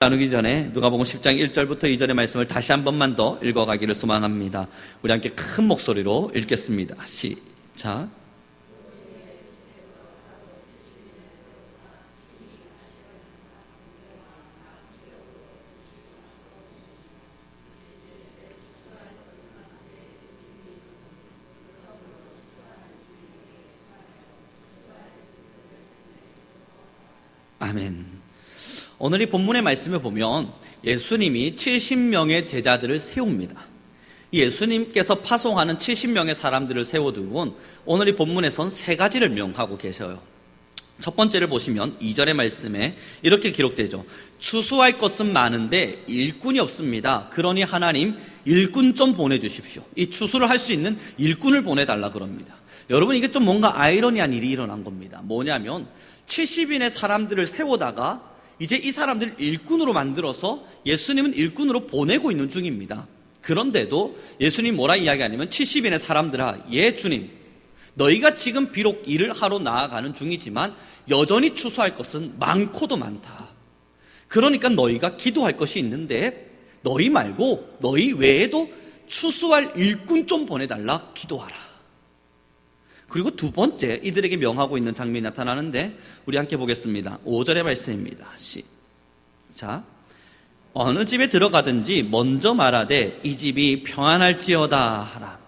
나누기 전에 누가복음 10장 1절부터 2절의 말씀을 다시 한 번만 더 읽어가기를 소망합니다. 우리 함께 큰 목소리로 읽겠습니다. 시작. 아멘. 오늘 이 본문의 말씀을 보면 예수님이 70명의 제자들을 세웁니다. 예수님께서 파송하는 70명의 사람들을 세워두고 오늘 이 본문에선 세 가지를 명하고 계셔요. 첫 번째를 보시면 2절의 말씀에 이렇게 기록되죠. 추수할 것은 많은데 일꾼이 없습니다. 그러니 하나님 일꾼 좀 보내주십시오. 이 추수를 할 수 있는 일꾼을 보내달라 그럽니다. 여러분, 이게 좀 뭔가 아이러니한 일이 일어난 겁니다. 뭐냐면 70인의 사람들을 세우다가 이제 이 사람들을 일꾼으로 만들어서 예수님은 일꾼으로 보내고 있는 중입니다. 그런데도 예수님 뭐라 이야기하냐면 70인의 사람들아, 예 주님, 너희가 지금 비록 일을 하러 나아가는 중이지만 여전히 추수할 것은 많고도 많다. 그러니까 너희가 기도할 것이 있는데 너희 말고 너희 외에도 추수할 일꾼 좀 보내달라 기도하라. 그리고 두 번째, 이들에게 명하고 있는 장면이 나타나는데 우리 함께 보겠습니다. 5절의 말씀입니다. 자, 어느 집에 들어가든지 먼저 말하되 이 집이 평안할지어다 하라.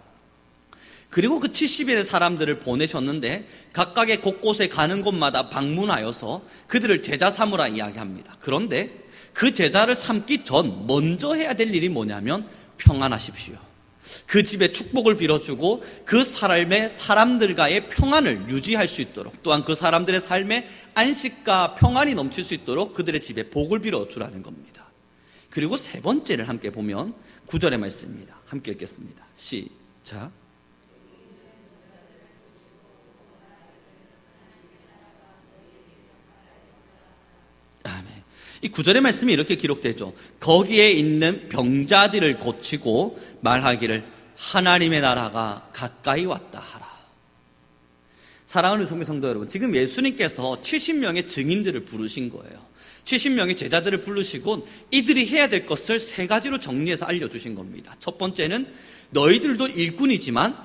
그리고 그 70인의 사람들을 보내셨는데 각각의 곳곳에 가는 곳마다 방문하여서 그들을 제자 삼으라 이야기합니다. 그런데 그 제자를 삼기 전 먼저 해야 될 일이 뭐냐면 평안하십시오. 그 집에 축복을 빌어주고 그 삶의 사람들과의 평안을 유지할 수 있도록, 또한 그 사람들의 삶에 안식과 평안이 넘칠 수 있도록 그들의 집에 복을 빌어주라는 겁니다. 그리고 세 번째를 함께 보면 9절의 말씀입니다. 함께 읽겠습니다. 시작. 이 9절의 말씀이 이렇게 기록되죠. 거기에 있는 병자들을 고치고 말하기를 하나님의 나라가 가까이 왔다 하라. 사랑하는 성도 여러분, 지금 예수님께서 70명의 증인들을 부르신 거예요. 70명의 제자들을 부르시고 이들이 해야 될 것을 세 가지로 정리해서 알려주신 겁니다. 첫 번째는 너희들도 일꾼이지만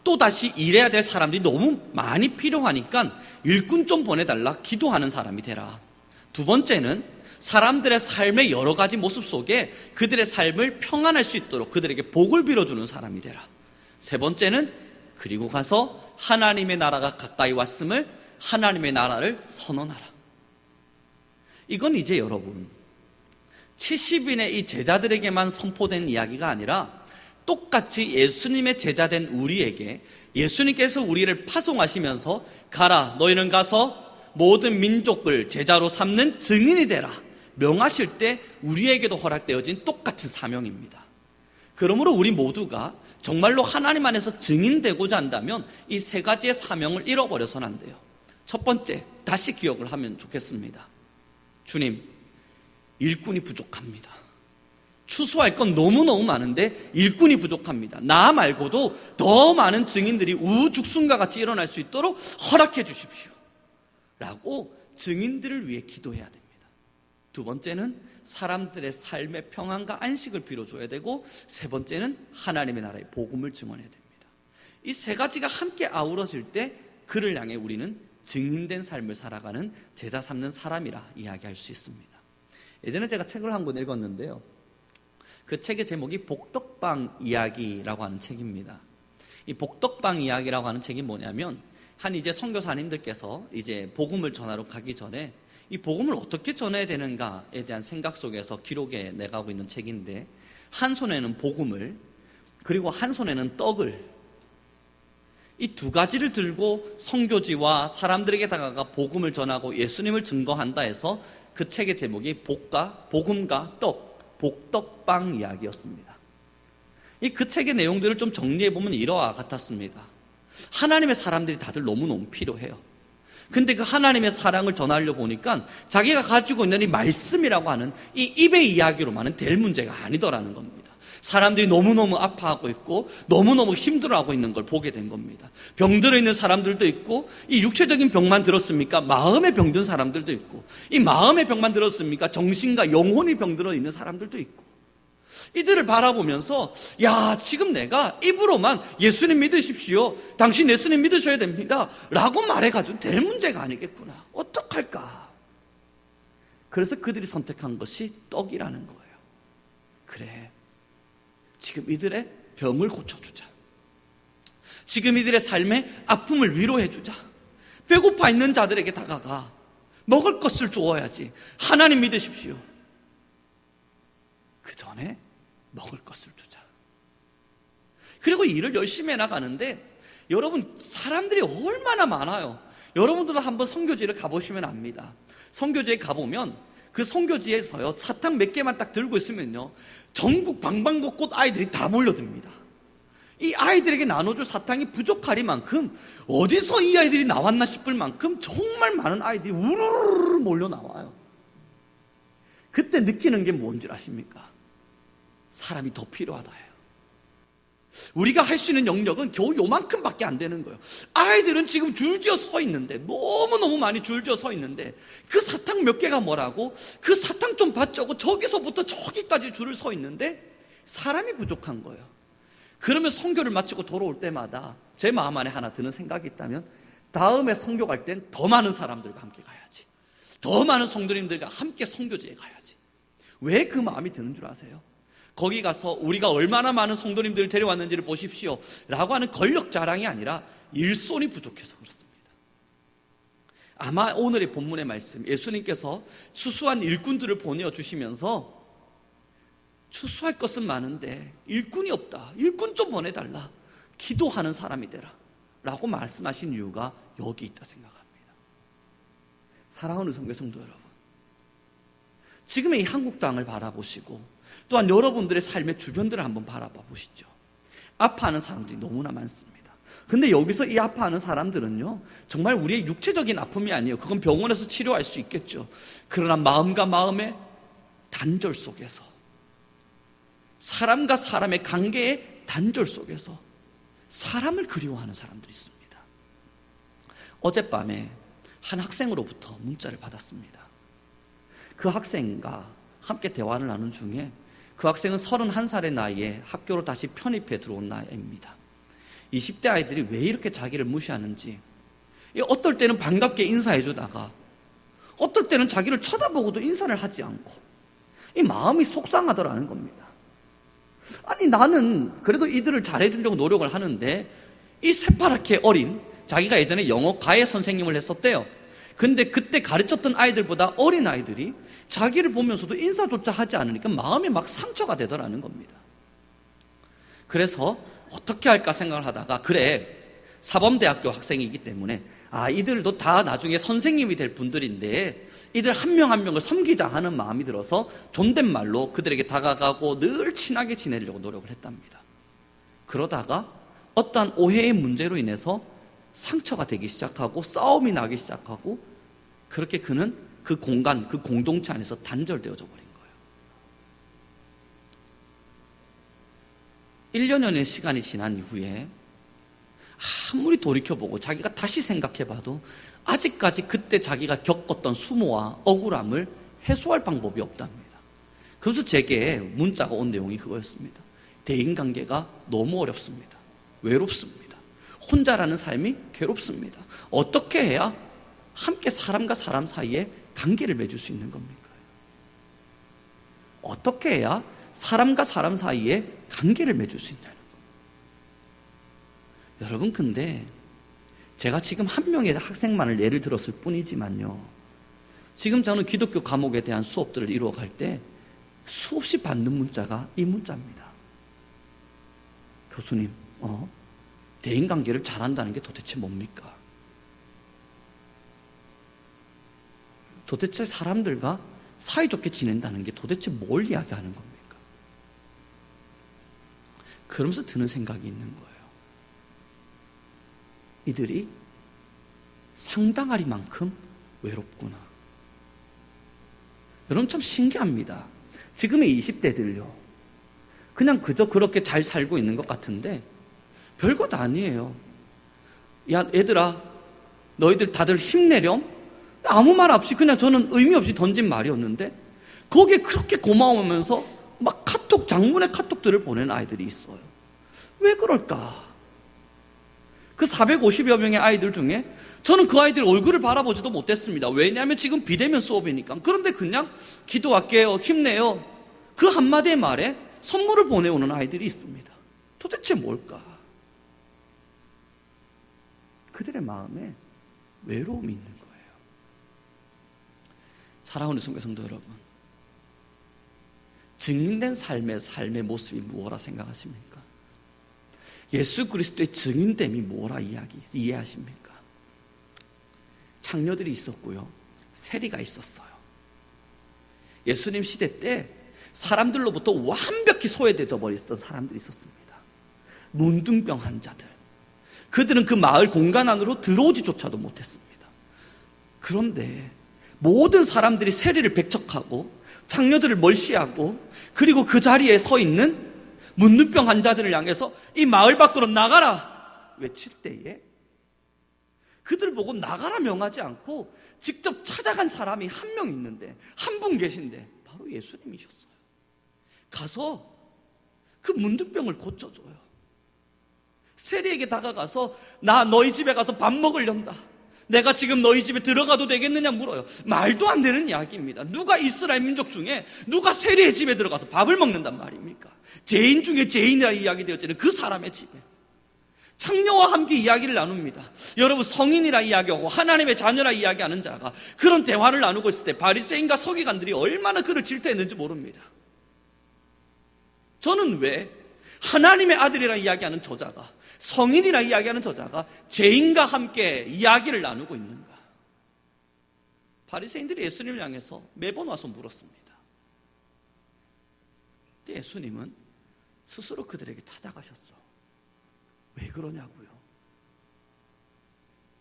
또다시 일해야 될 사람들이 너무 많이 필요하니까 일꾼 좀 보내달라 기도하는 사람이 되라. 두 번째는 사람들의 삶의 여러 가지 모습 속에 그들의 삶을 평안할 수 있도록 그들에게 복을 빌어주는 사람이 되라. 세 번째는 그리고 가서 하나님의 나라가 가까이 왔음을, 하나님의 나라를 선언하라. 이건 이제 여러분 70인의 이 제자들에게만 선포된 이야기가 아니라 똑같이 예수님의 제자된 우리에게 예수님께서 우리를 파송하시면서 가라, 너희는 가서 모든 민족을 제자로 삼는 증인이 되라 명하실 때 우리에게도 허락되어진 똑같은 사명입니다. 그러므로 우리 모두가 정말로 하나님 안에서 증인되고자 한다면 이 세 가지의 사명을 잃어버려서는 안 돼요. 첫 번째, 다시 기억을 하면 좋겠습니다. 주님, 일꾼이 부족합니다. 추수할 건 너무너무 많은데 일꾼이 부족합니다. 나 말고도 더 많은 증인들이 우죽순과 같이 일어날 수 있도록 허락해 주십시오 라고 증인들을 위해 기도해야 됩니다. 두 번째는 사람들의 삶의 평안과 안식을 빌어줘야 되고, 세 번째는 하나님의 나라의 복음을 증언해야 됩니다. 이 세 가지가 함께 아우러질 때 그를 향해 우리는 증인된 삶을 살아가는 제자 삼는 사람이라 이야기할 수 있습니다. 예전에 제가 책을 한 권 읽었는데요, 그 책의 제목이 복덕방 이야기라고 하는 책입니다. 이 복덕방 이야기라고 하는 책이 뭐냐면 한 이제 선교사님들께서 이제 복음을 전하러 가기 전에 이 복음을 어떻게 전해야 되는가에 대한 생각 속에서 기록해 내가고 있는 책인데, 한 손에는 복음을, 그리고 한 손에는 떡을, 이 두 가지를 들고 선교지와 사람들에게 다가가 복음을 전하고 예수님을 증거한다 해서 그 책의 제목이 복음과 떡, 복덕방 이야기였습니다. 그 책의 내용들을 좀 정리해보면 이러와 같았습니다. 하나님의 사람들이 다들 너무너무 필요해요. 근데 그 하나님의 사랑을 전하려고 보니까 자기가 가지고 있는 이 말씀이라고 하는 이 입의 이야기로만은 될 문제가 아니더라는 겁니다. 사람들이 너무너무 아파하고 있고 너무너무 힘들어하고 있는 걸 보게 된 겁니다. 병들어 있는 사람들도 있고, 이 육체적인 병만 들었습니까? 마음의 병든 사람들도 있고, 이 마음의 병만 들었습니까? 정신과 영혼이 병들어 있는 사람들도 있고, 이들을 바라보면서 야, 지금 내가 입으로만 예수님 믿으십시오, 당신 예수님 믿으셔야 됩니다 라고 말해가지고 될 문제가 아니겠구나, 어떡할까. 그래서 그들이 선택한 것이 떡이라는 거예요. 그래, 지금 이들의 병을 고쳐주자, 지금 이들의 삶의 아픔을 위로해주자, 배고파 있는 자들에게 다가가 먹을 것을 주어야지. 하나님 믿으십시오, 그 전에 먹을 것을 주자. 그리고 일을 열심히 해나가는데, 여러분, 사람들이 얼마나 많아요. 여러분들은 한번 선교지를 가보시면 압니다. 선교지에 가보면 그 선교지에서요, 사탕 몇 개만 딱 들고 있으면요, 전국 방방곡곡 아이들이 다 몰려듭니다. 이 아이들에게 나눠줄 사탕이 부족하리만큼, 어디서 이 아이들이 나왔나 싶을 만큼 정말 많은 아이들이 우르르 몰려 나와요. 그때 느끼는 게 뭔 줄 아십니까? 사람이 더 필요하다예요. 우리가 할 수 있는 영역은 겨우 요만큼밖에 안 되는 거예요. 아이들은 지금 줄지어 서 있는데, 너무너무 많이 줄지어 서 있는데, 그 사탕 몇 개가 뭐라고? 그 사탕 좀 받자고 저기서부터 저기까지 줄을 서 있는데 사람이 부족한 거예요. 그러면 선교를 마치고 돌아올 때마다 제 마음 안에 하나 드는 생각이 있다면, 다음에 선교 갈 땐 더 많은 사람들과 함께 가야지, 더 많은 성도님들과 함께 선교지에 가야지. 왜 그 마음이 드는 줄 아세요? 거기 가서 우리가 얼마나 많은 성도님들을 데려왔는지를 보십시오 라고 하는 권력 자랑이 아니라 일손이 부족해서 그렇습니다. 아마 오늘의 본문의 말씀, 예수님께서 추수한 일꾼들을 보내주시면서 추수할 것은 많은데 일꾼이 없다, 일꾼 좀 보내달라, 기도하는 사람이 되라 라고 말씀하신 이유가 여기 있다 생각합니다. 사랑하는 성도 여러분, 지금의 이 한국 땅을 바라보시고 또한 여러분들의 삶의 주변들을 한번 바라봐 보시죠. 아파하는 사람들이 너무나 많습니다. 근데 여기서 이 아파하는 사람들은요, 정말 우리의 육체적인 아픔이 아니에요. 그건 병원에서 치료할 수 있겠죠. 그러나 마음과 마음의 단절 속에서, 사람과 사람의 관계의 단절 속에서 사람을 그리워하는 사람들이 있습니다. 어젯밤에 한 학생으로부터 문자를 받았습니다. 그 학생과 함께 대화를 나눈 중에, 그 학생은 31살의 나이에 학교로 다시 편입해 들어온 나이입니다. 20대 아이들이 왜 이렇게 자기를 무시하는지, 어떨 때는 반갑게 인사해 주다가 어떨 때는 자기를 쳐다보고도 인사를 하지 않고, 이 마음이 속상하더라는 겁니다. 아니, 나는 그래도 이들을 잘해주려고 노력을 하는데, 이 새파랗게 어린, 자기가 예전에 영어 과외 선생님을 했었대요. 근데 그때 가르쳤던 아이들보다 어린 아이들이 자기를 보면서도 인사조차 하지 않으니까 마음이 막 상처가 되더라는 겁니다. 그래서 어떻게 할까 생각을 하다가, 그래, 사범대학교 학생이기 때문에 이들도 다 나중에 선생님이 될 분들인데 이들 한 명 한 명을 섬기자 하는 마음이 들어서 존댓말로 그들에게 다가가고 늘 친하게 지내려고 노력을 했답니다. 그러다가 어떠한 오해의 문제로 인해서 상처가 되기 시작하고 싸움이 나기 시작하고, 그렇게 그는 그 공간, 그 공동체 안에서 단절되어져 버린 거예요. 1년여의 시간이 지난 이후에 아무리 돌이켜보고 자기가 다시 생각해봐도 아직까지 그때 자기가 겪었던 수모와 억울함을 해소할 방법이 없답니다. 그래서 제게 문자가 온 내용이 그거였습니다. 대인관계가 너무 어렵습니다. 외롭습니다. 혼자라는 삶이 괴롭습니다. 어떻게 해야 함께 사람과 사람 사이에 관계를 맺을 수 있는 겁니까? 어떻게 해야 사람과 사람 사이에 관계를 맺을 수 있냐는 겁니다. 여러분, 근데 제가 지금 한 명의 학생만을 예를 들었을 뿐이지만요, 지금 저는 기독교 과목에 대한 수업들을 이루어갈 때 수없이 받는 문자가 이 문자입니다. 교수님, 대인관계를 잘한다는 게 도대체 뭡니까? 도대체 사람들과 사이좋게 지낸다는 게 도대체 뭘 이야기하는 겁니까? 그러면서 드는 생각이 있는 거예요. 이들이 상당하리만큼 외롭구나. 여러분, 참 신기합니다. 지금의 20대들요, 그냥 그저 그렇게 잘 살고 있는 것 같은데 별것 아니에요. 야, 얘들아, 너희들 다들 힘내렴? 아무 말 없이 그냥 저는 의미 없이 던진 말이었는데 거기에 그렇게 고마워하면서 막 카톡, 장문의 카톡들을 보내는 아이들이 있어요. 왜 그럴까? 그 450여 명의 아이들 중에 저는 그 아이들 얼굴을 바라보지도 못했습니다. 왜냐하면 지금 비대면 수업이니까. 그런데 그냥 기도할게요, 힘내요, 그 한마디의 말에 선물을 보내오는 아이들이 있습니다. 도대체 뭘까? 그들의 마음에 외로움이 있는 거예요. 사랑하는 성도 여러분, 증인된 삶의 모습이 무엇라 생각하십니까? 예수 그리스도의 증인됨이 뭐라 이해하십니까? 창녀들이 있었고요, 세리가 있었어요. 예수님 시대 때 사람들로부터 완벽히 소외되어 버렸던 사람들이 있었습니다. 문둥병 환자들, 그들은 그 마을 공간 안으로 들어오지조차도 못했습니다. 그런데 모든 사람들이 세리를 배척하고 창녀들을 멀시하고 그리고 그 자리에 서 있는 문둥병 환자들을 향해서 이 마을 밖으로 나가라 외칠 때에 그들을 보고 나가라 명하지 않고 직접 찾아간 사람이 한 명 있는데, 한 분 계신데 바로 예수님이셨어요. 가서 그 문둥병을 고쳐줘요. 세리에게 다가가서 나 너희 집에 가서 밥 먹으련다, 내가 지금 너희 집에 들어가도 되겠느냐 물어요. 말도 안 되는 이야기입니다. 누가 이스라엘 민족 중에 누가 세리의 집에 들어가서 밥을 먹는단 말입니까? 죄인 중에 죄인이라 이야기되었잖아요. 그 사람의 집에 창녀와 함께 이야기를 나눕니다. 여러분, 성인이라 이야기하고 하나님의 자녀라 이야기하는 자가 그런 대화를 나누고 있을 때 바리새인과 서기관들이 얼마나 그를 질투했는지 모릅니다. 저는 왜 하나님의 아들이라 이야기하는 저자가, 성인이라 이야기하는 저자가 죄인과 함께 이야기를 나누고 있는가? 바리새인들이 예수님을 향해서 매번 와서 물었습니다. 근데 예수님은 스스로 그들에게 찾아가셨어. 왜 그러냐고요?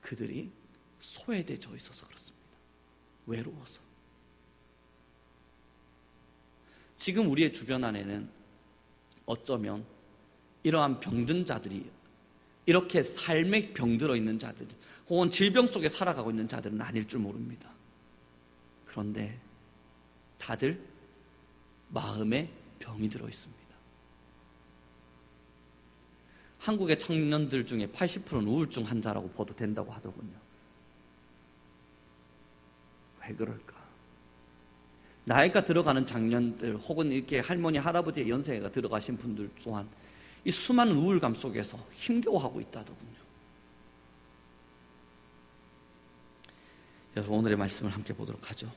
그들이 소외되어 있어서 그렇습니다. 외로워서. 지금 우리의 주변 안에는 어쩌면 이러한 병든 자들이, 이렇게 삶에 병들어 있는 자들, 혹은 질병 속에 살아가고 있는 자들은 아닐 줄 모릅니다. 그런데 다들 마음에 병이 들어 있습니다. 한국의 청년들 중에 80%는 우울증 환자라고 보도 된다고 하더군요. 왜 그럴까? 나이가 들어가는 장년들, 혹은 이렇게 할머니, 할아버지의 연세가 들어가신 분들 또한 이 수많은 우울감 속에서 힘겨워하고 있다더군요. 여러분, 오늘의 말씀을 함께 보도록 하죠.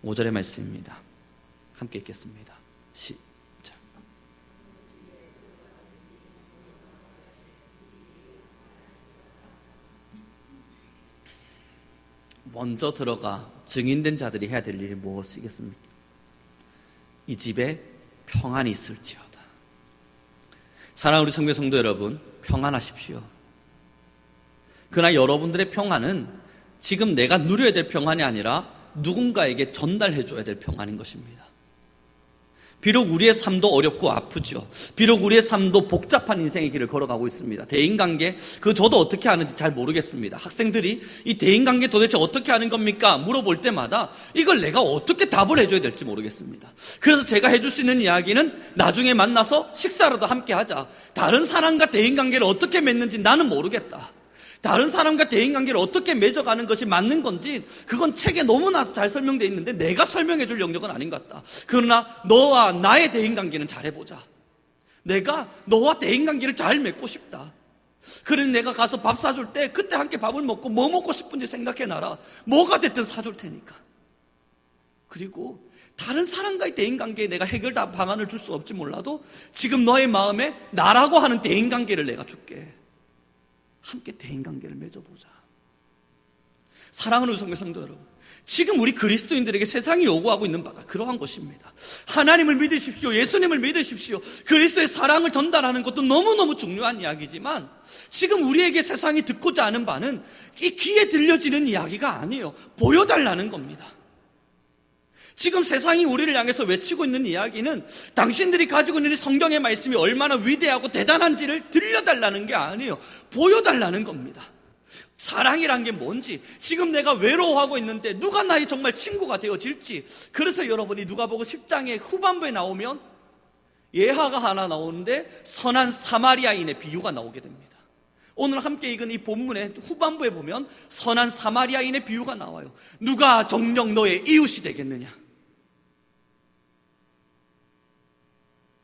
5절의 말씀입니다. 함께 읽겠습니다. 시작. 먼저 들어가 증인된 자들이 해야 될 일이 무엇이겠습니까? 이 집에 평안이 있을지어다. 사랑하는 우리 성도 여러분, 평안하십시오. 그러나 여러분들의 평안은 지금 내가 누려야 될 평안이 아니라 누군가에게 전달해줘야 될 평안인 것입니다. 비록 우리의 삶도 어렵고 아프죠. 비록 우리의 삶도 복잡한 인생의 길을 걸어가고 있습니다. 대인관계, 저도 어떻게 하는지 잘 모르겠습니다. 학생들이 이 대인관계 도대체 어떻게 하는 겁니까? 물어볼 때마다 이걸 내가 어떻게 답을 해줘야 될지 모르겠습니다. 그래서 제가 해줄 수 있는 이야기는 나중에 만나서 식사라도 함께 하자. 다른 사람과 대인관계를 어떻게 맺는지 나는 모르겠다. 다른 사람과 대인관계를 어떻게 맺어가는 것이 맞는 건지 그건 책에 너무나 잘 설명되어 있는데 내가 설명해 줄 영역은 아닌 것 같다. 그러나 너와 나의 대인관계는 잘해보자. 내가 너와 대인관계를 잘 맺고 싶다. 그래서 내가 가서 밥 사줄 때 그때 함께 밥을 먹고 뭐 먹고 싶은지 생각해놔라. 뭐가 됐든 사줄 테니까. 그리고 다른 사람과의 대인관계에 내가 해결 방안을 줄 수 없지 몰라도 지금 너의 마음에 나라고 하는 대인관계를 내가 줄게. 함께 대인관계를 맺어보자. 사랑하는 성도 여러분, 지금 우리 그리스도인들에게 세상이 요구하고 있는 바가 그러한 것입니다. 하나님을 믿으십시오. 예수님을 믿으십시오. 그리스도의 사랑을 전달하는 것도 너무너무 중요한 이야기지만 지금 우리에게 세상이 듣고자 하는 바는 이 귀에 들려지는 이야기가 아니에요. 보여달라는 겁니다. 지금 세상이 우리를 향해서 외치고 있는 이야기는 당신들이 가지고 있는 성경의 말씀이 얼마나 위대하고 대단한지를 들려달라는 게 아니에요. 보여달라는 겁니다. 사랑이란 게 뭔지, 지금 내가 외로워하고 있는데 누가 나의 정말 친구가 되어질지. 그래서 여러분이 누가복음 10장의 후반부에 나오면 예화가 하나 나오는데 선한 사마리아인의 비유가 나오게 됩니다. 오늘 함께 읽은 이 본문의 후반부에 보면 선한 사마리아인의 비유가 나와요. 누가 정녕 너의 이웃이 되겠느냐?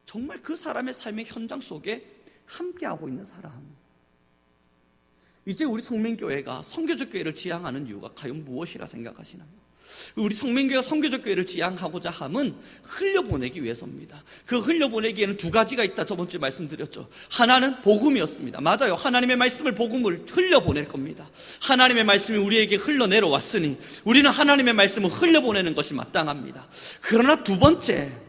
정말 그 사람의 삶의 현장 속에 함께하고 있는 사람. 이제 우리 성민교회가 선교적 교회를 지향하는 이유가 과연 무엇이라 생각하시나요? 우리 성민교회가 선교적 교회를 지향하고자 함은 흘려보내기 위해서입니다. 그 흘려보내기에는 두 가지가 있다. 저번 주에 말씀드렸죠. 하나는 복음이었습니다. 맞아요. 하나님의 말씀을, 복음을 흘려보낼 겁니다. 하나님의 말씀이 우리에게 흘러내려왔으니 우리는 하나님의 말씀을 흘려보내는 것이 마땅합니다. 그러나 두 번째,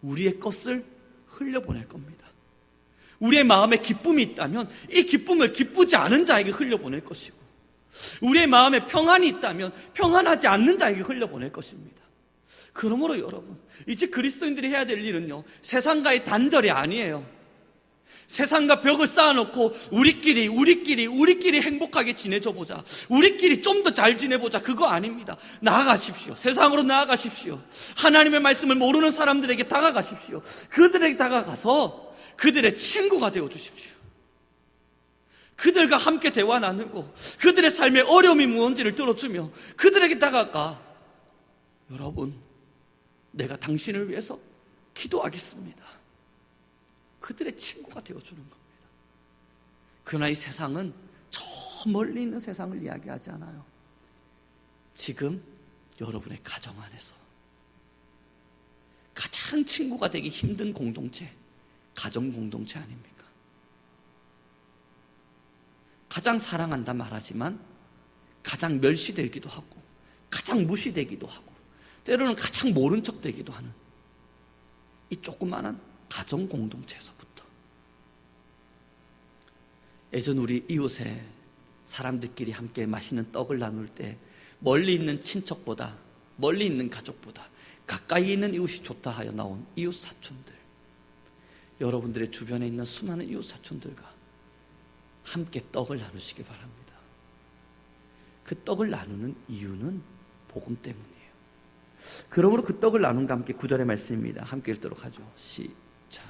우리의 것을 흘려보낼 겁니다. 우리의 마음에 기쁨이 있다면 이 기쁨을 기쁘지 않은 자에게 흘려보낼 것이고, 우리의 마음에 평안이 있다면 평안하지 않는 자에게 흘려보낼 것입니다. 그러므로 여러분, 이제 그리스도인들이 해야 될 일은요, 세상과의 단절이 아니에요. 세상과 벽을 쌓아놓고 우리끼리 행복하게 지내줘 보자, 우리끼리 좀 더 잘 지내보자, 그거 아닙니다. 나아가십시오. 세상으로 나아가십시오. 하나님의 말씀을 모르는 사람들에게 다가가십시오. 그들에게 다가가서 그들의 친구가 되어주십시오. 그들과 함께 대화 나누고 그들의 삶의 어려움이 무언지를 들어주며 그들에게 다가가, 여러분, 내가 당신을 위해서 기도하겠습니다. 그들의 친구가 되어주는 겁니다. 그러나 이 세상은 저 멀리 있는 세상을 이야기하지 않아요. 지금 여러분의 가정 안에서 가장 친구가 되기 힘든 공동체, 가정 공동체 아닙니까? 가장 사랑한다 말하지만 가장 멸시되기도 하고 가장 무시되기도 하고 때로는 가장 모른 척 되기도 하는 이 조그마한 가정 공동체에서부터, 예전 우리 이웃에 사람들끼리 함께 맛있는 떡을 나눌 때 멀리 있는 친척보다, 멀리 있는 가족보다 가까이 있는 이웃이 좋다 하여 나온 이웃 사촌들, 여러분들의 주변에 있는 수많은 이웃 사촌들과 함께 떡을 나누시기 바랍니다. 그 떡을 나누는 이유는 복음 때문이에요. 그러므로 그 떡을 나눈과 함께 9절의 말씀입니다. 함께 읽도록 하죠. 시작.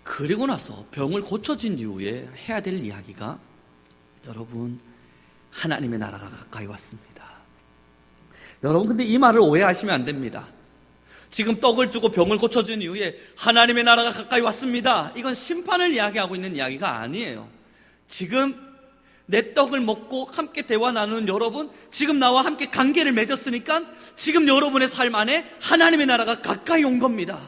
그리고 나서 병을 고쳐진 이후에 해야 될 이야기가, 여러분, 하나님의 나라가 가까이 왔습니다. 여러분, 근데 이 말을 오해하시면 안 됩니다. 지금 떡을 주고 병을 고쳐준 이후에 하나님의 나라가 가까이 왔습니다, 이건 심판을 이야기하고 있는 이야기가 아니에요. 지금 내 떡을 먹고 함께 대화 나누는 여러분, 지금 나와 함께 관계를 맺었으니까 지금 여러분의 삶 안에 하나님의 나라가 가까이 온 겁니다.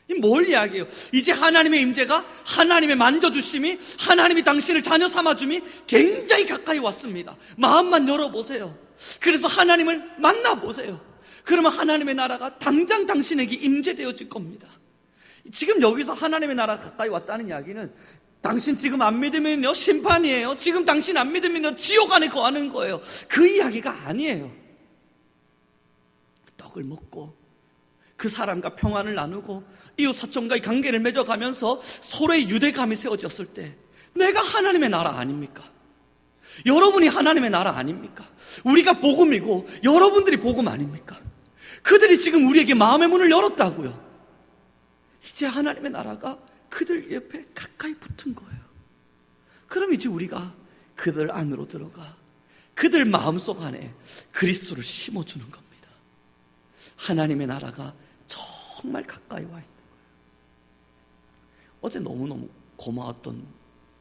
이 뭘 이야기해요? 이제 하나님의 임재가, 하나님의 만져주심이, 하나님이 당신을 자녀 삼아줌이 굉장히 가까이 왔습니다. 마음만 열어보세요. 그래서 하나님을 만나보세요. 그러면 하나님의 나라가 당장 당신에게 임재되어질 겁니다. 지금 여기서 하나님의 나라가 가까이 왔다는 이야기는 당신 지금 안 믿으면요 심판이에요. 지금 당신 안 믿으면요 지옥 안에 거하는 거예요. 그 이야기가 아니에요. 떡을 먹고 그 사람과 평안을 나누고 이웃 사촌과의 관계를 맺어가면서 서로의 유대감이 세워졌을 때 내가 하나님의 나라 아닙니까? 여러분이 하나님의 나라 아닙니까? 우리가 복음이고 여러분들이 복음 아닙니까? 그들이 지금 우리에게 마음의 문을 열었다고요. 이제 하나님의 나라가 그들 옆에 가까이 붙은 거예요. 그럼 이제 우리가 그들 안으로 들어가 그들 마음속 안에 그리스도를 심어주는 겁니다. 하나님의 나라가 정말 가까이 와 있는 거예요. 어제 너무너무 고마웠던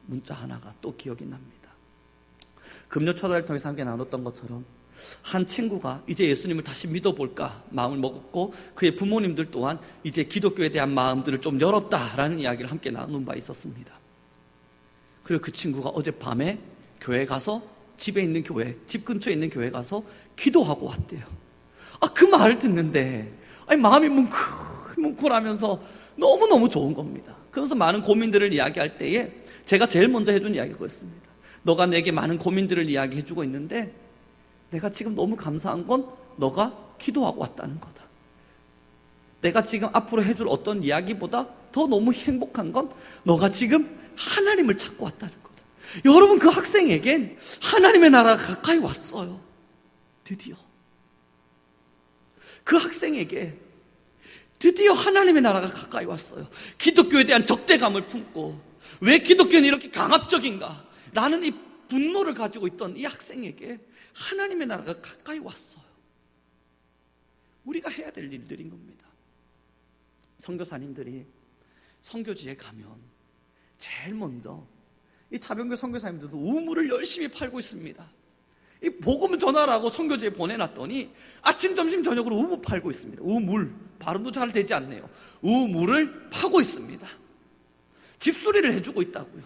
문자 하나가 또 기억이 납니다. 금요 초대를 통해서 함께 나눴던 것처럼 한 친구가 이제 예수님을 다시 믿어볼까 마음을 먹었고 그의 부모님들 또한 이제 기독교에 대한 마음들을 좀 열었다라는 이야기를 함께 나눈 바 있었습니다. 그리고 그 친구가 어젯밤에 교회 가서 집에 있는 교회, 집 근처에 있는 교회 가서 기도하고 왔대요. 그 말을 듣는데 마음이 뭉클뭉클하면서 너무너무 좋은 겁니다. 그래서 많은 고민들을 이야기할 때에 제가 제일 먼저 해준 이야기가 그렇습니다. 너가 내게 많은 고민들을 이야기해주고 있는데 내가 지금 너무 감사한 건 너가 기도하고 왔다는 거다. 내가 지금 앞으로 해줄 어떤 이야기보다 더 너무 행복한 건 너가 지금 하나님을 찾고 왔다는 거다. 여러분, 그 학생에겐 하나님의 나라가 가까이 왔어요. 드디어 그 학생에게 드디어 하나님의 나라가 가까이 왔어요. 기독교에 대한 적대감을 품고 왜 기독교는 이렇게 강압적인가 라는 이 분노를 가지고 있던 이 학생에게 하나님의 나라가 가까이 왔어요. 우리가 해야 될 일들인 겁니다. 선교사님들이 선교지에 가면 제일 먼저 이 차병교 선교사님들도 우물을 열심히 팔고 있습니다. 이 복음 전하라고 선교지에 보내놨더니 아침, 점심, 저녁으로 우물 팔고 있습니다. 우물, 발음도 잘 되지 않네요. 우물을 파고 있습니다. 집수리를 해주고 있다고요.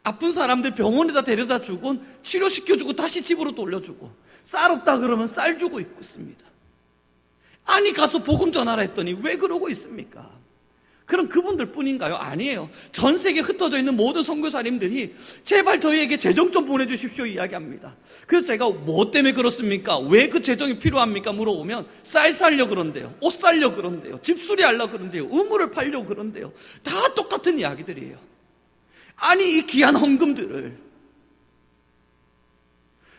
아픈 사람들 병원에다 데려다 주고 치료시켜주고 다시 집으로 돌려주고 쌀 없다 그러면 쌀 주고 있습니다. 아니, 가서 복음 전하라 했더니 왜 그러고 있습니까? 그럼 그분들 뿐인가요? 아니에요. 전 세계에 흩어져 있는 모든 선교사님들이 제발 저희에게 재정 좀 보내주십시오 이야기합니다. 그래서 제가 뭐 때문에 그렇습니까? 왜 그 재정이 필요합니까? 물어보면 쌀 사려고 그런대요, 옷 사려고 그런대요, 집수리 하려고 그런대요, 우물을 팔려고 그런대요. 다 똑같은 이야기들이에요. 아니, 이 귀한 헌금들을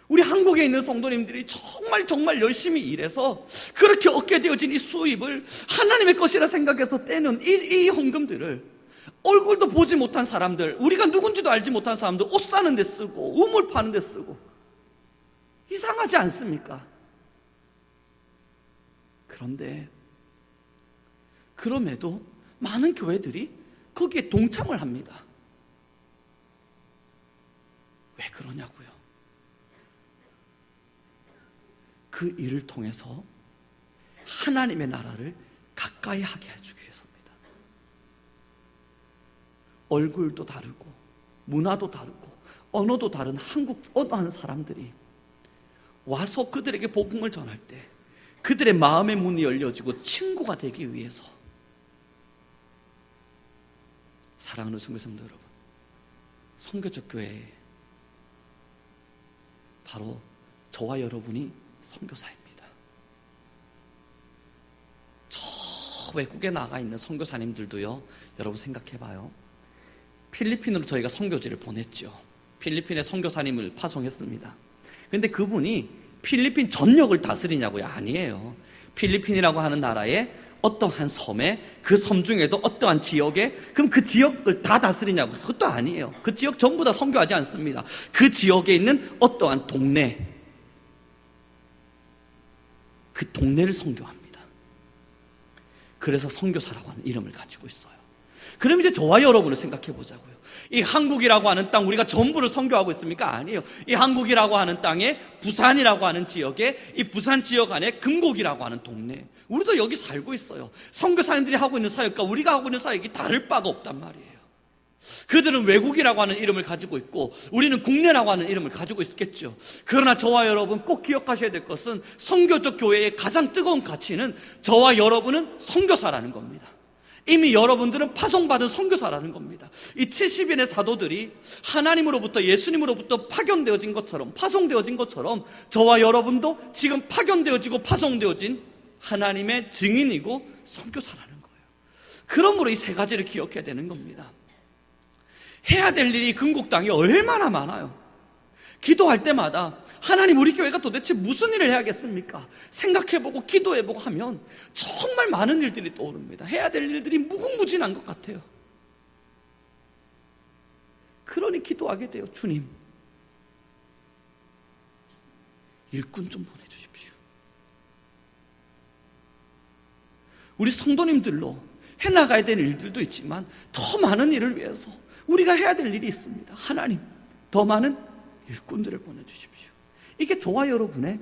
우리 한국에 있는 성도님들이 정말 열심히 일해서 그렇게 얻게 되어진 이 수입을 하나님의 것이라 생각해서 떼는 이 헌금들을 얼굴도 보지 못한 사람들, 우리가 누군지도 알지 못한 사람들 옷 사는 데 쓰고 우물 파는 데 쓰고, 이상하지 않습니까? 그런데 그럼에도 많은 교회들이 거기에 동참을 합니다. 왜 그러냐고요? 그 일을 통해서 하나님의 나라를 가까이 하게 해주기 위해서입니다. 얼굴도 다르고 문화도 다르고 언어도 다른 한국 언어하는 사람들이 와서 그들에게 복음을 전할 때 그들의 마음의 문이 열려지고 친구가 되기 위해서. 사랑하는 선교사님들 여러분, 선교적 교회에 바로 저와 여러분이 선교사입니다. 저 외국에 나가 있는 선교사님들도요, 여러분 생각해봐요. 필리핀으로 저희가 선교지를 보냈죠. 필리핀에 선교사님을 파송했습니다. 그런데 그분이 필리핀 전역을 다스리냐고요? 아니에요. 필리핀이라고 하는 나라의 어떠한 섬에, 그 섬 중에도 어떠한 지역에, 그럼 그 지역을 다 다스리냐고? 그것도 아니에요. 그 지역 전부 다 선교하지 않습니다. 그 지역에 있는 어떠한 동네, 그 동네를 선교합니다. 그래서 선교사라고 하는 이름을 가지고 있어요. 그럼 이제 저와 여러분을 생각해 보자고요. 이 한국이라고 하는 땅, 우리가 전부를 선교하고 있습니까? 아니에요. 이 한국이라고 하는 땅에 부산이라고 하는 지역에, 이 부산 지역 안에 금곡이라고 하는 동네, 우리도 여기 살고 있어요. 선교사님들이 하고 있는 사역과 우리가 하고 있는 사역이 다를 바가 없단 말이에요. 그들은 외국이라고 하는 이름을 가지고 있고 우리는 국내라고 하는 이름을 가지고 있겠죠. 그러나 저와 여러분 꼭 기억하셔야 될 것은, 선교적 교회의 가장 뜨거운 가치는 저와 여러분은 선교사라는 겁니다. 이미 여러분들은 파송받은 선교사라는 겁니다. 이 70인의 사도들이 하나님으로부터, 예수님으로부터 파견되어진 것처럼, 파송되어진 것처럼 저와 여러분도 지금 파견되어지고 파송되어진 하나님의 증인이고 선교사라는 거예요. 그러므로 이 세 가지를 기억해야 되는 겁니다. 해야 될 일이 금곡 땅에 얼마나 많아요. 기도할 때마다 하나님, 우리 교회가 도대체 무슨 일을 해야겠습니까? 생각해보고 기도해보고 하면 정말 많은 일들이 떠오릅니다. 해야 될 일들이 무궁무진한 것 같아요. 그러니 기도하게 돼요. 주님, 일꾼 좀 보내주십시오. 우리 성도님들로 해나가야 될 일들도 있지만 더 많은 일을 위해서 우리가 해야 될 일이 있습니다. 하나님, 더 많은 일꾼들을 보내주십시오. 이게 저와 여러분의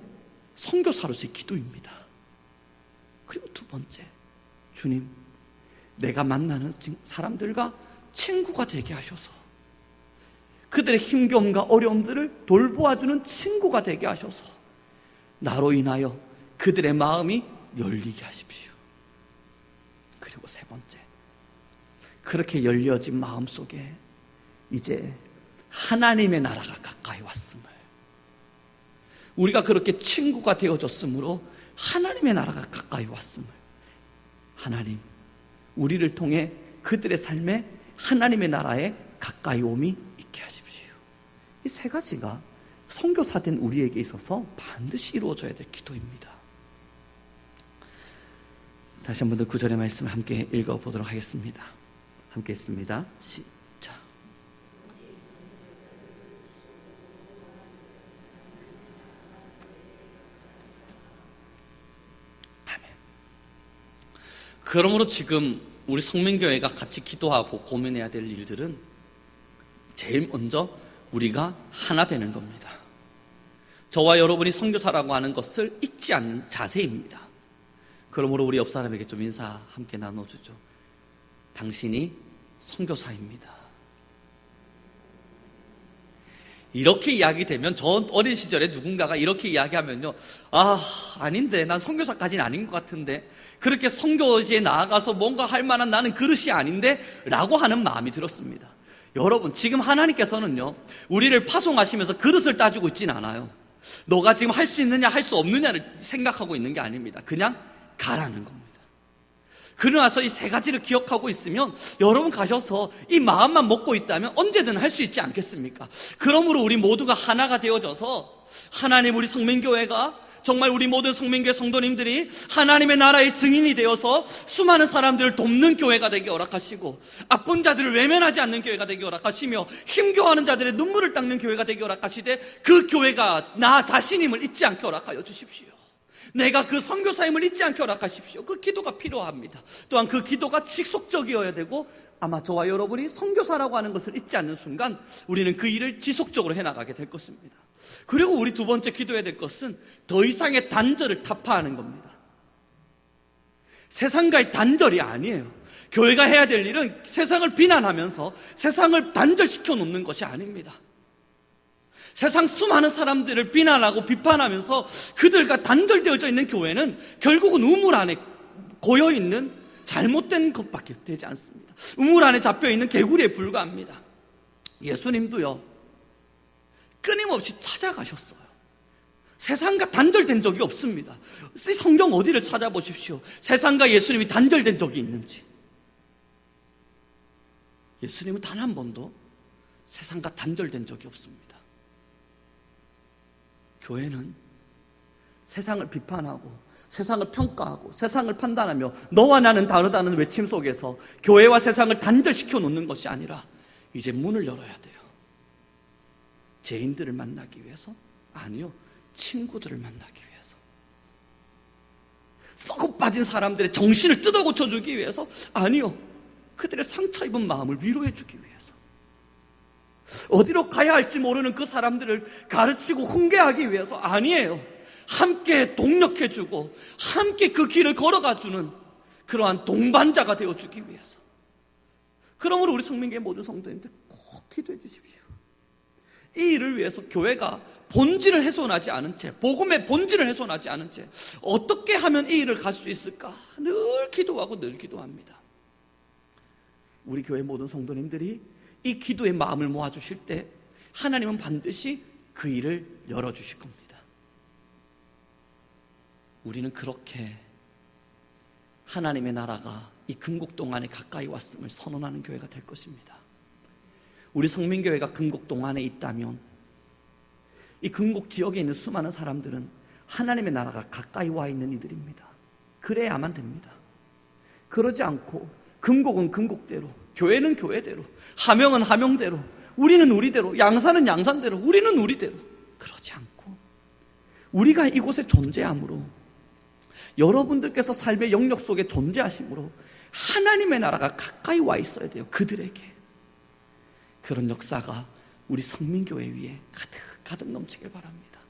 선교사로서의 기도입니다. 그리고 두 번째, 주님, 내가 만나는 사람들과 친구가 되게 하셔서 그들의 힘겨움과 어려움들을 돌보아주는 친구가 되게 하셔서 나로 인하여 그들의 마음이 열리게 하십시오. 그리고 세 번째, 그렇게 열려진 마음속에 이제 하나님의 나라가 가까이 왔음을, 우리가 그렇게 친구가 되어졌으므로 하나님의 나라가 가까이 왔음을, 하나님, 우리를 통해 그들의 삶에 하나님의 나라에 가까이 옴이 있게 하십시오. 이 세 가지가 선교사된 우리에게 있어서 반드시 이루어져야 될 기도입니다. 다시 한 번 더 구절의 말씀을 함께 읽어보도록 하겠습니다. 함께 읽습니다. 시작. 아멘. 그러므로 지금 우리 성민교회가 같이 기도하고 고민해야 될 일들은 제일 먼저 우리가 하나 되는 겁니다. 저와 여러분이 선교사라고 하는 것을 잊지 않는 자세입니다. 그러므로 우리 옆 사람에게 좀 인사 함께 나눠주죠. 당신이 선교사입니다. 이렇게 이야기되면, 저 어린 시절에 누군가가 이렇게 이야기하면요, 아닌데, 난 선교사까지는 아닌 것 같은데, 그렇게 선교지에 나아가서 뭔가 할 만한 나는 그릇이 아닌데 라고 하는 마음이 들었습니다. 여러분, 지금 하나님께서는요, 우리를 파송하시면서 그릇을 따지고 있지는 않아요. 너가 지금 할 수 있느냐 할 수 없느냐를 생각하고 있는 게 아닙니다. 그냥 가라는 겁니다. 그러나서 이 세 가지를 기억하고 있으면 여러분 가셔서 이 마음만 먹고 있다면 언제든 할 수 있지 않겠습니까? 그러므로 우리 모두가 하나가 되어져서 하나님, 우리 성민교회가 정말 우리 모든 성민교회 성도님들이 하나님의 나라의 증인이 되어서 수많은 사람들을 돕는 교회가 되게 허락하시고, 아픈 자들을 외면하지 않는 교회가 되게 허락하시며, 힘겨워하는 자들의 눈물을 닦는 교회가 되게 허락하시되, 그 교회가 나 자신임을 잊지 않게 허락하여 주십시오. 내가 그 선교사임을 잊지 않게 허락하십시오. 그 기도가 필요합니다. 또한 그 기도가 지속적이어야 되고, 아마 저와 여러분이 선교사라고 하는 것을 잊지 않는 순간 우리는 그 일을 지속적으로 해나가게 될 것입니다. 그리고 우리 두 번째 기도해야 될 것은 더 이상의 단절을 타파하는 겁니다. 세상과의 단절이 아니에요. 교회가 해야 될 일은 세상을 비난하면서 세상을 단절시켜 놓는 것이 아닙니다. 세상 수많은 사람들을 비난하고 비판하면서 그들과 단절되어져 있는 교회는 결국은 우물 안에 고여있는 잘못된 것밖에 되지 않습니다. 우물 안에 잡혀있는 개구리에 불과합니다. 예수님도요, 끊임없이 찾아가셨어요. 세상과 단절된 적이 없습니다. 성경 어디를 찾아보십시오. 세상과 예수님이 단절된 적이 있는지. 예수님은 단 한 번도 세상과 단절된 적이 없습니다. 교회는 세상을 비판하고 세상을 평가하고 세상을 판단하며 너와 나는 다르다는 외침 속에서 교회와 세상을 단절시켜 놓는 것이 아니라 이제 문을 열어야 돼요. 죄인들을 만나기 위해서? 아니요, 친구들을 만나기 위해서. 썩어 빠진 사람들의 정신을 뜯어 고쳐주기 위해서? 아니요, 그들의 상처 입은 마음을 위로해주기 위해서. 어디로 가야 할지 모르는 그 사람들을 가르치고 훈계하기 위해서? 아니에요. 함께 동력해주고 함께 그 길을 걸어가주는 그러한 동반자가 되어주기 위해서. 그러므로 우리 성민교회 모든 성도님들 꼭 기도해 주십시오. 이 일을 위해서 교회가 본질을 훼손하지 않은 채, 복음의 본질을 훼손하지 않은 채 어떻게 하면 이 일을 갈 수 있을까 늘 기도하고 늘 기도합니다. 우리 교회 모든 성도님들이 이 기도의 마음을 모아주실 때 하나님은 반드시 그 일을 열어주실 겁니다. 우리는 그렇게 하나님의 나라가 이 금곡동안에 가까이 왔음을 선언하는 교회가 될 것입니다. 우리 성민교회가 금곡동안에 있다면 이 금곡 지역에 있는 수많은 사람들은 하나님의 나라가 가까이 와 있는 이들입니다. 그래야만 됩니다. 그러지 않고 금곡은 금곡대로, 교회는 교회대로, 하명은 하명대로, 우리는 우리대로, 양산은 양산대로, 우리는 우리대로 그러지 않고 우리가 이곳에 존재함으로, 여러분들께서 삶의 영역 속에 존재하심으로 하나님의 나라가 가까이 와 있어야 돼요. 그들에게. 그런 역사가 우리 성민교회 위에 가득 넘치길 바랍니다.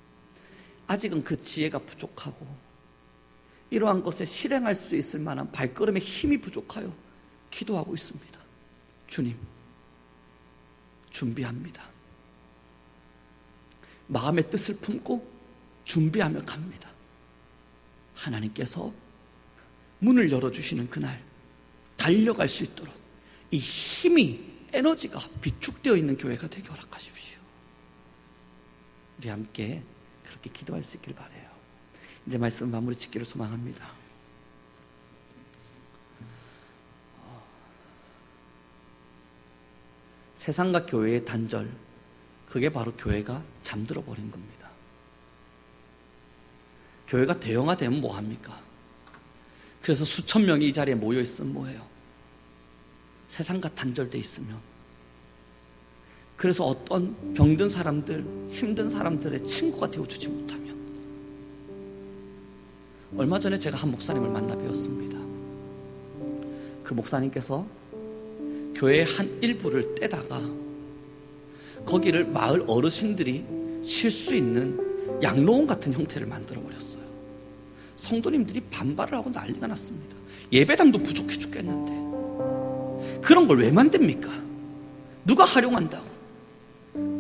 아직은 그 지혜가 부족하고 이러한 것에 실행할 수 있을 만한 발걸음의 힘이 부족하여 기도하고 있습니다. 주님, 준비합니다. 마음의 뜻을 품고 준비하며 갑니다. 하나님께서 문을 열어주시는 그날 달려갈 수 있도록 이 힘이, 에너지가 비축되어 있는 교회가 되게 허락하십시오. 우리 함께 그렇게 기도할 수 있길 바라요. 이제 말씀 마무리 짓기를 소망합니다. 세상과 교회의 단절, 그게 바로 교회가 잠들어 버린 겁니다. 교회가 대형화되면 뭐합니까? 그래서 수천 명이 이 자리에 모여 있으면 뭐해요? 세상과 단절돼 있으면. 그래서 어떤 병든 사람들, 힘든 사람들의 친구가 되어주지 못하면. 얼마 전에 제가 한 목사님을 만나 뵈었습니다. 그 목사님께서 교회의 한 일부를 떼다가 거기를 마을 어르신들이 쉴 수 있는 양로원 같은 형태를 만들어버렸어요. 성도님들이 반발을 하고 난리가 났습니다. 예배당도 부족해 죽겠는데 그런 걸 왜 만듭니까? 누가 활용한다고?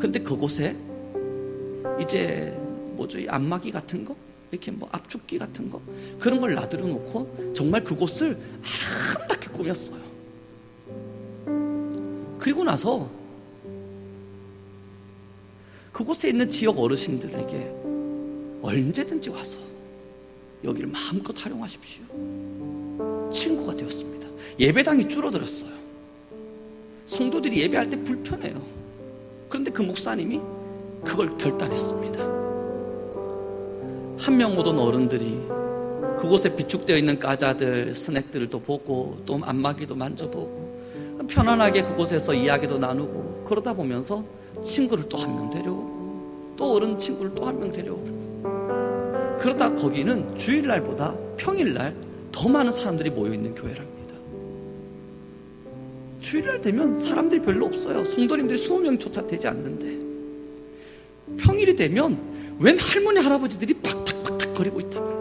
근데 그곳에 이제 뭐죠, 이 안마기 같은 거, 이렇게 뭐 압축기 같은 거, 그런 걸 놔두려 놓고 정말 그곳을 아름답게 꾸몄어요. 그리고 나서 그곳에 있는 지역 어르신들에게 언제든지 와서 여기를 마음껏 활용하십시오. 친구가 되었습니다. 예배당이 줄어들었어요. 성도들이 예배할 때 불편해요. 그런데 그 목사님이 그걸 결단했습니다. 한 명 못 온 어른들이 그곳에 비축되어 있는 과자들, 스낵들도 보고 또 안마기도 만져보고 편안하게 그곳에서 이야기도 나누고 그러다 보면서 친구를 또 한 명 데려오고 또 어른 친구를 또 한 명 데려오고 그러다 거기는 주일날보다 평일날 더 많은 사람들이 모여있는 교회랍니다. 주일날 되면 사람들이 별로 없어요. 성도님들이 20명조차 되지 않는데 평일이 되면 웬 할머니 할아버지들이 팍탁팍탁 거리고 있답니다.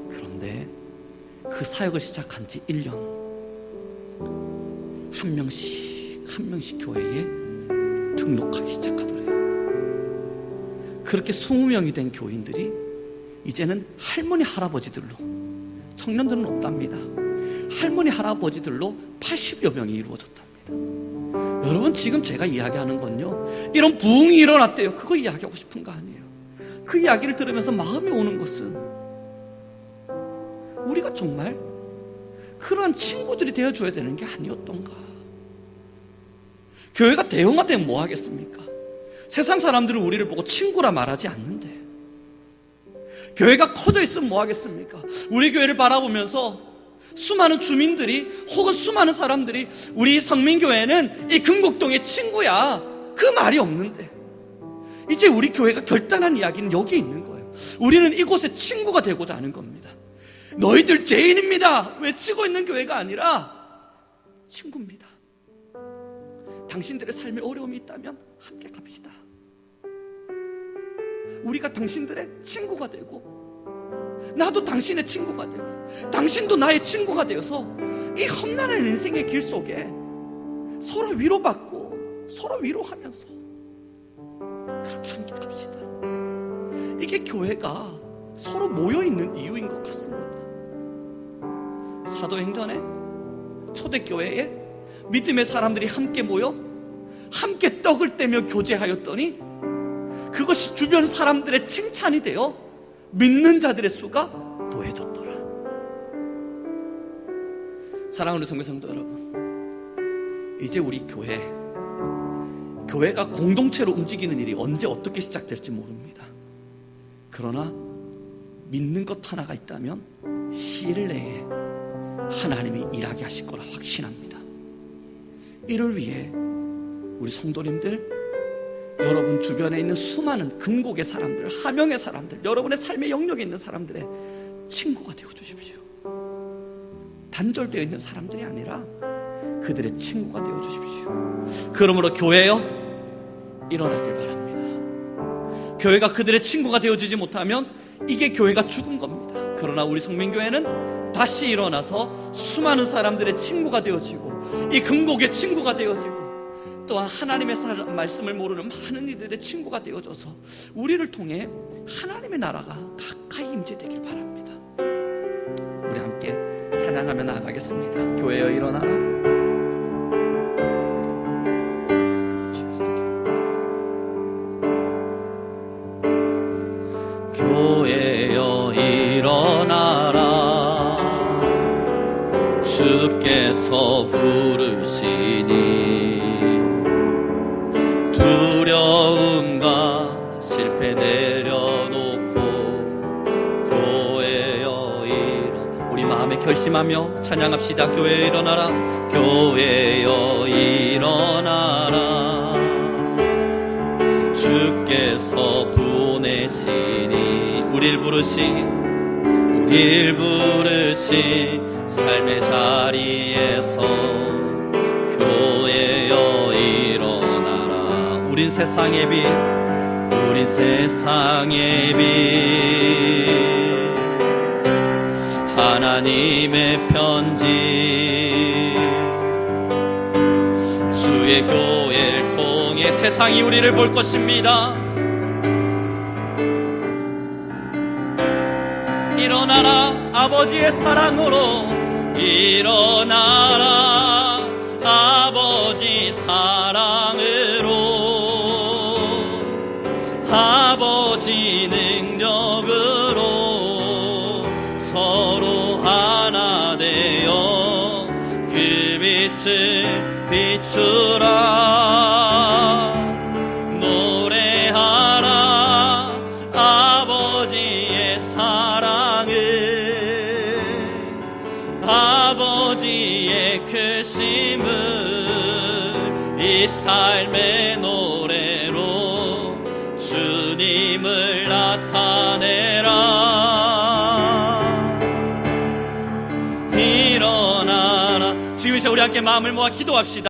그런데 그 사역을 시작한 지 1년, 한 명씩 교회에 등록하기 시작하더래요. 그렇게 20명이 된 교인들이 이제는 할머니 할아버지들로, 청년들은 없답니다. 할머니 할아버지들로 80여 명이 이루어졌답니다. 여러분, 지금 제가 이야기하는 건요, 이런 부흥이 일어났대요. 그거 이야기하고 싶은 거 아니에요. 그 이야기를 들으면서 마음에 오는 것은 우리가 정말 그러한 친구들이 되어줘야 되는 게 아니었던가. 교회가 대형화되면 뭐 하겠습니까? 세상 사람들은 우리를 보고 친구라 말하지 않는데, 교회가 커져 있으면 뭐 하겠습니까? 우리 교회를 바라보면서 수많은 주민들이 혹은 수많은 사람들이 우리 성민교회는 이 금곡동의 친구야, 그 말이 없는데, 이제 우리 교회가 결단한 이야기는 여기에 있는 거예요. 우리는 이곳의 친구가 되고자 하는 겁니다. 너희들 죄인입니다 외치고 있는 교회가 아니라 친구입니다. 당신들의 삶에 어려움이 있다면 함께 갑시다. 우리가 당신들의 친구가 되고, 나도 당신의 친구가 되고, 당신도 나의 친구가 되어서 이 험난한 인생의 길 속에 서로 위로받고 서로 위로하면서 그렇게 함께 갑시다. 이게 교회가 서로 모여있는 이유인 것 같습니다. 사도행전에 초대교회에 믿음의 사람들이 함께 모여 함께 떡을 떼며 교제하였더니 그것이 주변 사람들의 칭찬이 되어 믿는 자들의 수가 더해졌더라. 사랑하는 성도 여러분, 이제 우리 교회가 공동체로 움직이는 일이 언제 어떻게 시작될지 모릅니다. 그러나 믿는 것 하나가 있다면 시일 내에 하나님이 일하게 하실 거라 확신합니다. 이를 위해 우리 성도님들, 여러분 주변에 있는 수많은 금곡의 사람들, 하명의 사람들, 여러분의 삶의 영역에 있는 사람들의 친구가 되어주십시오. 단절되어 있는 사람들이 아니라 그들의 친구가 되어주십시오. 그러므로 교회여, 일어나길 바랍니다. 교회가 그들의 친구가 되어주지 못하면 이게 교회가 죽은 겁니다. 그러나 우리 성민교회는 다시 일어나서 수많은 사람들의 친구가 되어지고, 이 금곡의 친구가 되어지고, 또한 하나님의 말씀을 모르는 많은 이들의 친구가 되어져서 우리를 통해 하나님의 나라가 가까이 임재되길 바랍니다. 우리 함께 찬양 찬양하며 나아가겠습니다. 교회여 일어나라. 교회여 일어나라. 주께서 부르시니 두려움과 실패 내려놓고 교회여 일어나. 우리 마음에 결심하며 찬양합시다. 교회여 일어나라. 교회여 일어나라. 주께서 보내시니 우릴 부르시 삶의 자리에서 교회여 일어나라. 우린 세상의 빛 하나님의 편지 주의 교회를 통해 세상이 우리를 볼 것입니다. 일어나라. 아버지의 사랑으로 일어나라. 아버지 사랑으로 아버지 능력으로 서로 하나 되어 그 빛을 비추라. 노래하라. 아버지의 사랑을 아버지의 크심을 이 삶의 노래로 주님을 나타내라. 일어나라. 지금 우리 함께 마음을 모아 기도합시다.